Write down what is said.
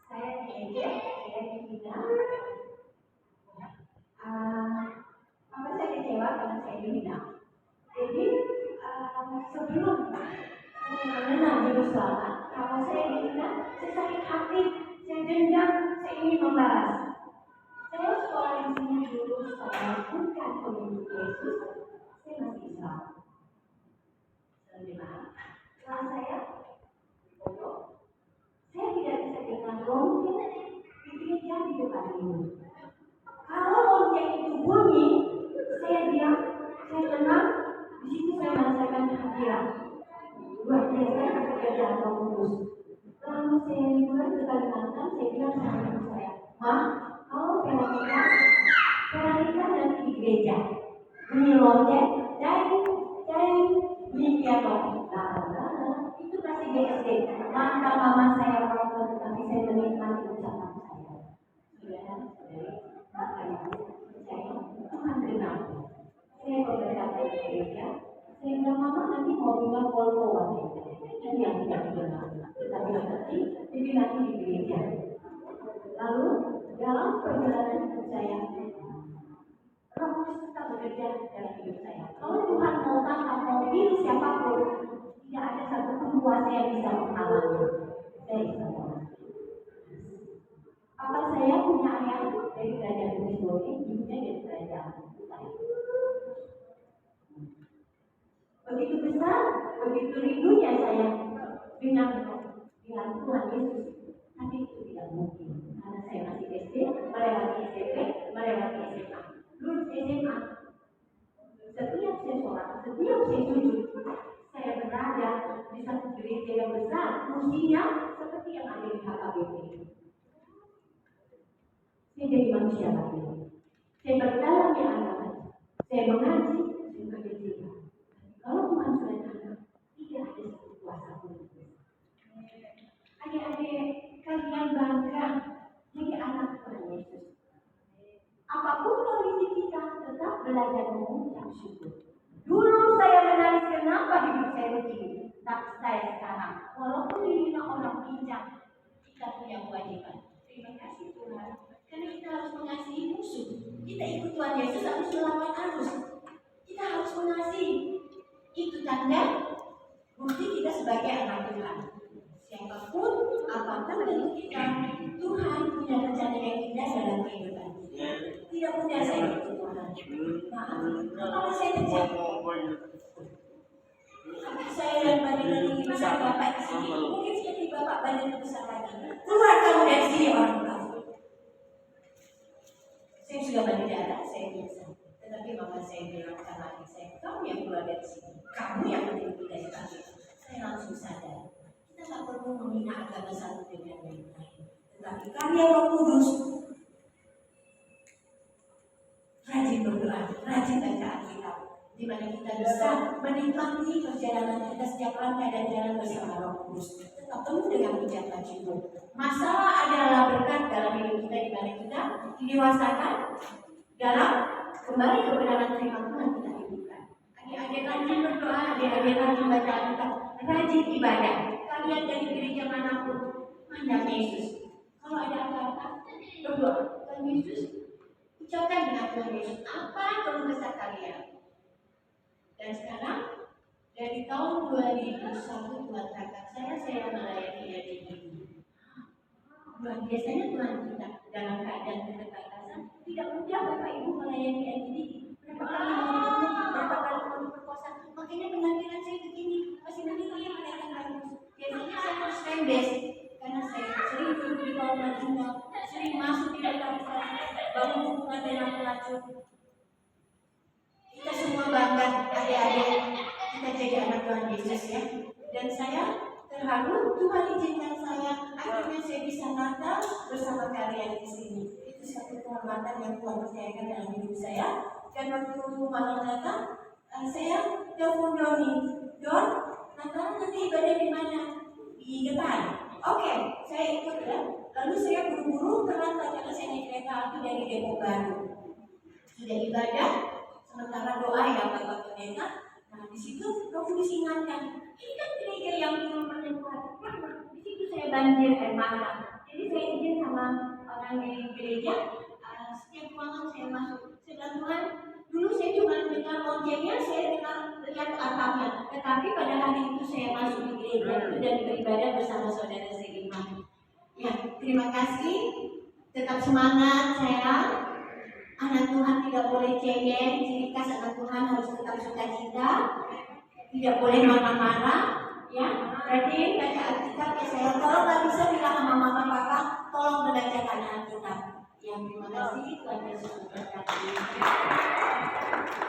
Saya diejek, saya dihina. Apa saya kecewa karena saya dihina. Jadi sebelum mengenal juru selamat, kalau saya dihina, saya sakit hati, saya dendam, saya ingin membalas. Saya sekolah di sini dulu, saya bukan pengikut Yesus, saya masih Islam. Setelah saya bodoh, saya tidak bisa dengar lonceng di gereja di depan ini. Kalau lonceng itu bunyi, saya diam, saya tenang, di situ saya merasakan hadirat. Luar biasa pekerjaan Roh Kudus. Lalu saya liburan ke Kalimantan, saya bilang sama ibu saya, Ma, kalau Veronica nanti di gereja, bunyi lonceng, jai, bunyi piano, itu masih BSD. Maka mama saya protes, tapi saya menikmati ucapan saya. Saudara, makanya saya Tuhan kenal. Saya berkata di gereja, saya bilang mama nanti mau bilang Volvo warna ini yang tidak dikenal, tapi nanti jadi nanti di gereja. Lalu dalam perjalanan hidup saya, Roh Kudus tetap bekerja dalam hidup saya. Kalau Tuhan mau tangkap, mau pilih siapapun, tidak ada satupun kuasa yang bisa menghalangi. Saya Islam. Papa saya punya ayah dari kerajaan Missouri, ibunya dari kerajaan Utah. Begitu besar, begitu rindunya saya dengan Tuhan Yesus, tapi itu tidak mungkin. Karena saya masih SD, melewati SMP, melewati SMA. Lulus SMA, setiap saya sholat, setiap saya sujud, saya berada di satu gereja yang besar, fungsinya seperti yang ada di HKBP. Saya jadi manusia lagi. Saya berdalamnya agama, saya mengaji, saya bekerja. Kalau Tuhan sudah tangkap, tidak ada satu kuasa pun. Adik-adik, kalian bangga jadi anak Tuhan Yesus. Apapun kondisi kita, tetap belajar mengucap syukur. Dulu saya menangis kenapa hidup saya begini, tapi saya sekarang, walaupun dihina orang bijak, kita punya kewajiban. Terima kasih Tuhan, karena kita harus mengasihi musuh. Kita ikut Tuhan Yesus harus melawan arus. Kita harus mengasihi. Itu tanda bukti kita sebagai anak Tuhan. Siapapun, apapun bentuk kita, Tuhan punya rencana yang indah dalam kehidupan kita. Tidak mudah saya ikut Tuhan. Maaf, kalau saya kecil, saya dan badan ini besar bapak di sini, mungkin seperti bapak badan besar lagi. Keluar kamu dari sini orang kafir. Saya sudah berdarah, saya biasa. Tetapi mama saya bilang sama adik saya, kamu yang keluar dari sini, kamu yang menjadi dari kafir. Saya langsung sadar. Kita tak perlu menghina agama satu dengan yang lain, tetapi karya Roh Kudus, rajin berdoa, rajin baca Alkitab, di mana kita bisa menikmati perjalanan kita setiap langkah dan jalan bersama Roh Kudus. Tetap penuh dengan ucapan syukur. Masalah adalah berkat dalam hidup kita, di mana kita didewasakan dalam kembali kebenaran firman Tuhan kita hidupkan. Adik-adik rajin berdoa, adik-adik rajin baca Alkitab, rajin ibadah. Kalian dari gereja manapun, mandang Yesus. Kalau ada apa-apa, berdoa. Tuhan Yesus, ucapkan dengan Tuhan Yesus apa keluh kesah kalian. Dan sekarang, dari tahun 2001 Tuhan kata saya melayani IADGI. Luar biasanya Tuhan kita dalam keadaan keterbatasan, tidak mudah Bapak Ibu melayani IADGI. Berapa kali mau berpuasa, makanya penampilan saya begini, masih menilai kelihatan bagus. Biasanya saya harus rembes, karena saya sering duduk di bawah marginal, sering masuk di dalam bangun hubungan dengan pelacur. Kita semua bangga, adik-adik, kita jadi anak Tuhan Yesus ya. Dan saya terharu, Tuhan izinkan saya, akhirnya saya bisa Natal bersama kalian di sini. Itu satu kehormatan yang Tuhan percayakan dalam hidup saya. Dan waktu malam Natal, saya telepon Don, Natal nanti ibadah di mana? Di depan. Oke, saya ikut ya. Lalu saya buru-buru terlambat karena saya naik kereta api dari Depok Baru. Sudah ibadah, sementara doa ya Bapak Pendeta. Nah di situ Roh Kudus ingatkan, ini kan gereja yang belum menemukan. Di situ saya sampai banjir air mata. Jadi saya izin sama orang di gereja, setiap ruangan saya masuk. Saya bilang, Tuhan, dulu saya cuma dengar loncengnya, saya lihat atapnya. Tetapi pada hari itu saya masuk di gereja itu dan beribadah bersama saudara seiman. Ya, terima kasih. Tetap semangat, sayang. Anak Tuhan tidak boleh cengeng, ciri khas anak Tuhan harus tetap sukacita, tidak boleh marah-marah, ya. Berarti baca Alkitab ya saya. Kalau nggak bisa bilang sama mama papa, tolong membacakan Alkitab. Ya, terima kasih. Tuhan Yesus memberkati.